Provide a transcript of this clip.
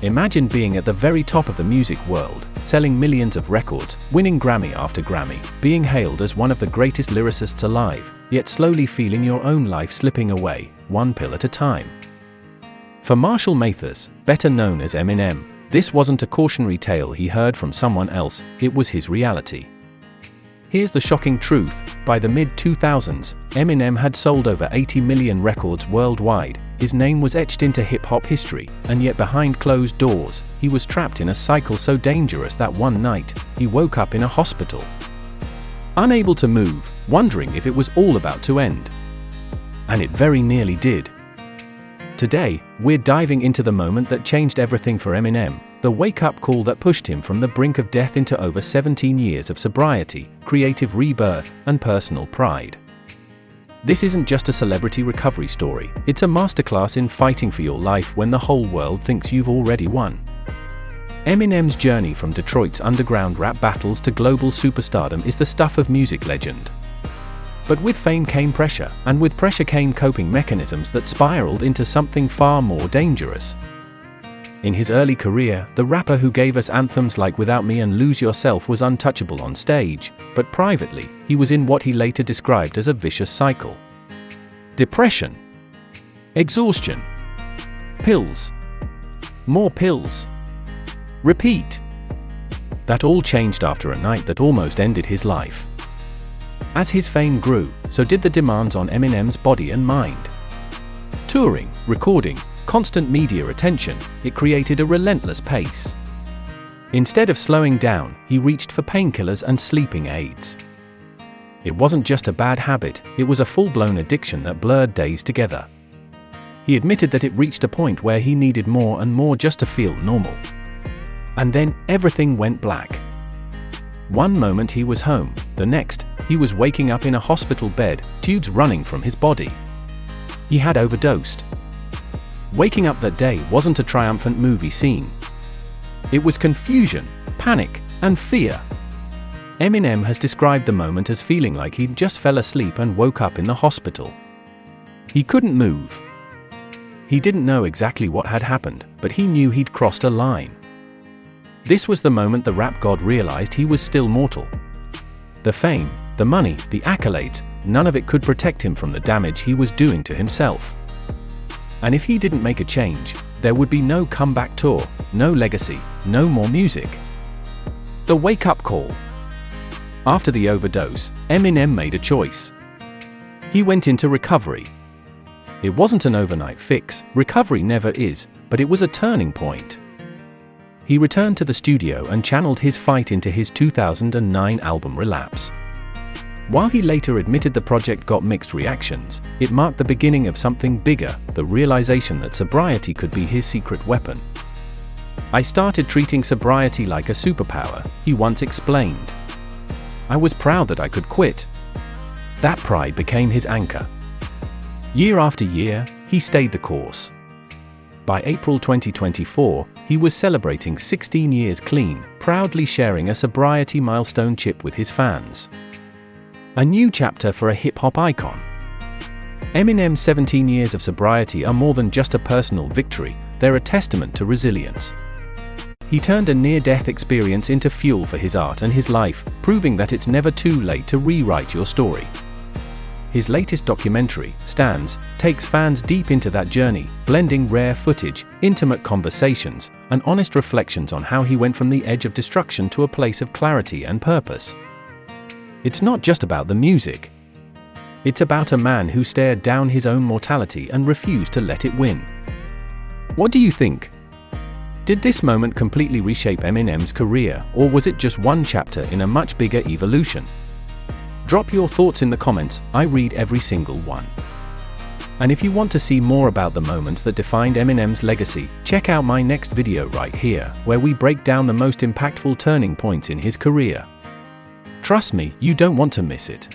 Imagine being at the very top of the music world, selling millions of records, winning Grammy after Grammy, being hailed as one of the greatest lyricists alive, yet slowly feeling your own life slipping away, one pill at a time. For Marshall Mathers, better known as Eminem, this wasn't a cautionary tale he heard from someone else, it was his reality. Here's the shocking truth: by the mid-2000s, Eminem had sold over 80 million records worldwide, his name was etched into hip-hop history, and yet behind closed doors, he was trapped in a cycle so dangerous that one night, he woke up in a hospital. Unable to move, wondering if it was all about to end. And it very nearly did. Today, we're diving into the moment that changed everything for Eminem, the wake-up call that pushed him from the brink of death into over 17 years of sobriety, creative rebirth, and personal pride. This isn't just a celebrity recovery story, it's a masterclass in fighting for your life when the whole world thinks you've already won. Eminem's journey from Detroit's underground rap battles to global superstardom is the stuff of music legend. But with fame came pressure, and with pressure came coping mechanisms that spiraled into something far more dangerous. In his early career, the rapper who gave us anthems like Without Me and Lose Yourself was untouchable on stage, but privately, he was in what he later described as a vicious cycle. Depression, exhaustion, pills, more pills, repeat. That all changed after a night that almost ended his life. As his fame grew, so did the demands on Eminem's body and mind. Touring, recording, constant media attention, it created a relentless pace. Instead of slowing down, he reached for painkillers and sleeping aids. It wasn't just a bad habit, it was a full-blown addiction that blurred days together. He admitted that it reached a point where he needed more and more just to feel normal. And then, everything went black. One moment he was home, the next, he was waking up in a hospital bed, tubes running from his body. He had overdosed. Waking up that day wasn't a triumphant movie scene. It was confusion, panic, and fear. Eminem has described the moment as feeling like he'd just fell asleep and woke up in the hospital. He couldn't move. He didn't know exactly what had happened, but he knew he'd crossed a line. This was the moment the rap god realized he was still mortal. The fame, the money, the accolades, none of it could protect him from the damage he was doing to himself. And if he didn't make a change, there would be no comeback tour, no legacy, no more music. The wake-up call. After the overdose, Eminem made a choice. He went into recovery. It wasn't an overnight fix, recovery never is, but it was a turning point. He returned to the studio and channeled his fight into his 2009 album Relapse. While he later admitted the project got mixed reactions, it marked the beginning of something bigger, the realization that sobriety could be his secret weapon. "I started treating sobriety like a superpower," he once explained. "I was proud that I could quit." That pride became his anchor. Year after year, he stayed the course. By April 2024, he was celebrating 16 years clean, proudly sharing a sobriety milestone chip with his fans. A new chapter for a hip-hop icon. Eminem's 17 years of sobriety are more than just a personal victory, they're a testament to resilience. He turned a near-death experience into fuel for his art and his life, proving that it's never too late to rewrite your story. His latest documentary, Stands, takes fans deep into that journey, blending rare footage, intimate conversations, and honest reflections on how he went from the edge of destruction to a place of clarity and purpose. It's not just about the music. It's about a man who stared down his own mortality and refused to let it win. What do you think? Did this moment completely reshape Eminem's career, or was it just one chapter in a much bigger evolution? Drop your thoughts in the comments, I read every single one. And if you want to see more about the moments that defined Eminem's legacy, check out my next video right here, where we break down the most impactful turning points in his career. Trust me, you don't want to miss it.